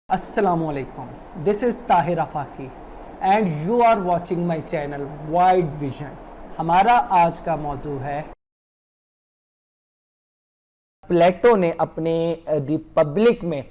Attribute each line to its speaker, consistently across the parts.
Speaker 1: Assalamualaikum. This is Tahir Afaki and you are watching my channel Wide Vision. हमारा आज का मौजू है प्लेटो ने अपने रिपब्लिक में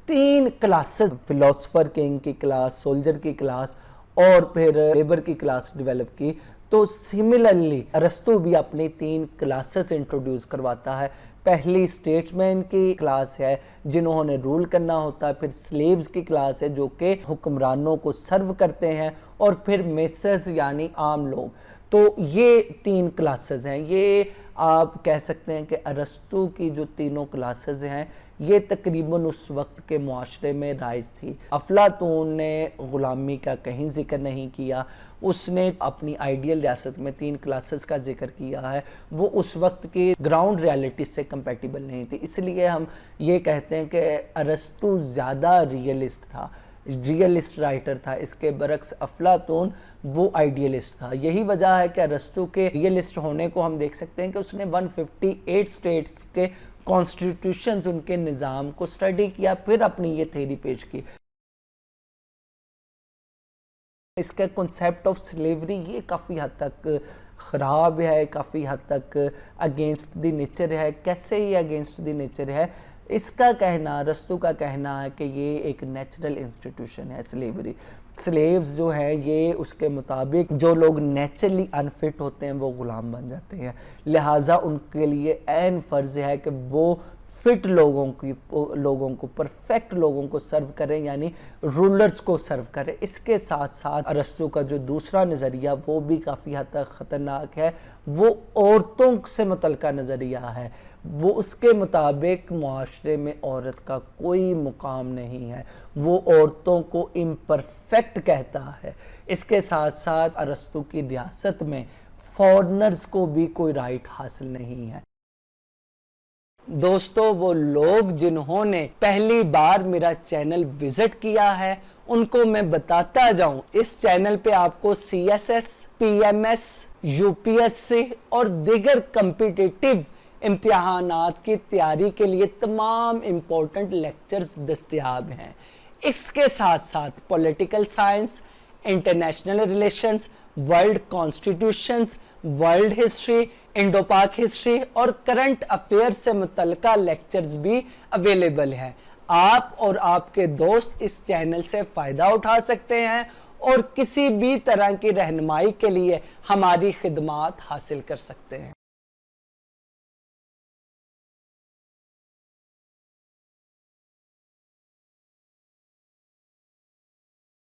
Speaker 1: 3 क्लासेस, फिलोसोफर किंग की क्लास, सोल्जर की क्लास और फिर लेबर की क्लास डेवलप की। तो सिमिलरली अरस्तु भी अपनी 3 क्लासेस इंट्रोड्यूस करवाता है। पहली स्टेट्समैन की क्लास है जिन्होंने रूल करना होता है, फिर स्लेव्स की क्लास है जो कि हुक्मरानों को सर्व करते हैं, और फिर मेसर्स यानी आम लोग। तो ये 3 क्लासेस हैं। ये आप कह सकते हैं कि अरस्तु की जो तीनों क्लासेस हैं ये तकरीबन उस वक्त के मुआशरे में राइज थी। अफलातून ने ग़ुलामी का कहीं जिक्र नहीं किया, उसने अपनी आइडियल रियासत में 3 क्लासेस का जिक्र किया है। वो उस वक्त की ग्राउंड रियलिटी से कंपैटिबल नहीं थी, इसलिए हम ये कहते हैं कि अरस्तु ज़्यादा रियलिस्ट था, रियलिस्ट राइटर था। इसके बरक्स अफलातून वो आइडियलिस्ट था। यही वजह है कि अरस्तु के रियलिस्ट होने को हम देख सकते हैं कि उसने 158 स्टेट्स के कॉन्स्टिट्यूशंस, उनके निज़ाम को स्टडी किया, फिर अपनी ये थ्योरी पेश की। इसका कॉन्सेप्ट ऑफ स्लेवरी ये काफ़ी हद तक ख़राब है, काफ़ी हद तक अगेंस्ट द नेचर है। कैसे ये अगेंस्ट द नेचर है? इसका कहना, अरस्तु का कहना है कि ये एक नेचुरल इंस्टीट्यूशन है स्लेवरी। स्लेव्स जो है ये उसके मुताबिक जो लोग नेचुरली अनफिट होते हैं वो ग़ुलाम बन जाते हैं, लिहाजा उनके लिए ऐन फ़र्ज़ है कि वो फिट लोगों को, परफेक्ट लोगों को सर्व करें, यानी रूलर्स को सर्व करें। इसके साथ साथ अरस्तु का जो दूसरा नज़रिया वो भी काफ़ी हद तक ख़तरनाक है। वो औरतों से मुतल्लिक़ नज़रिया है। वो उसके मुताबिक मुआशरे में औरत का कोई मुकाम नहीं है, वो औरतों को इम्परफेक्ट कहता है। इसके साथ साथ अरस्तु की रियासत में फॉरेनर्स को भी कोई राइट हासिल नहीं है। दोस्तों, वो लोग जिन्होंने पहली बार मेरा चैनल विजिट किया है उनको मैं बताता जाऊं, इस चैनल पे आपको CSS, PMS, UPSC और दीगर कम्पिटिटिव इम्तिहानात की तैयारी के लिए तमाम इम्पोर्टेंट लेक्चर्स दस्तयाब हैं। इसके साथ साथ political science, international relations, world constitutions, world history, Indo पाक हिस्ट्री और करंट अफेयर से मुतल्लिका लेक्चर्स भी अवेलेबल हैं। आप और आपके दोस्त इस चैनल से फ़ायदा उठा सकते हैं और किसी भी तरह की रहनुमाई के लिए हमारी खिदमात हासिल कर सकते हैं।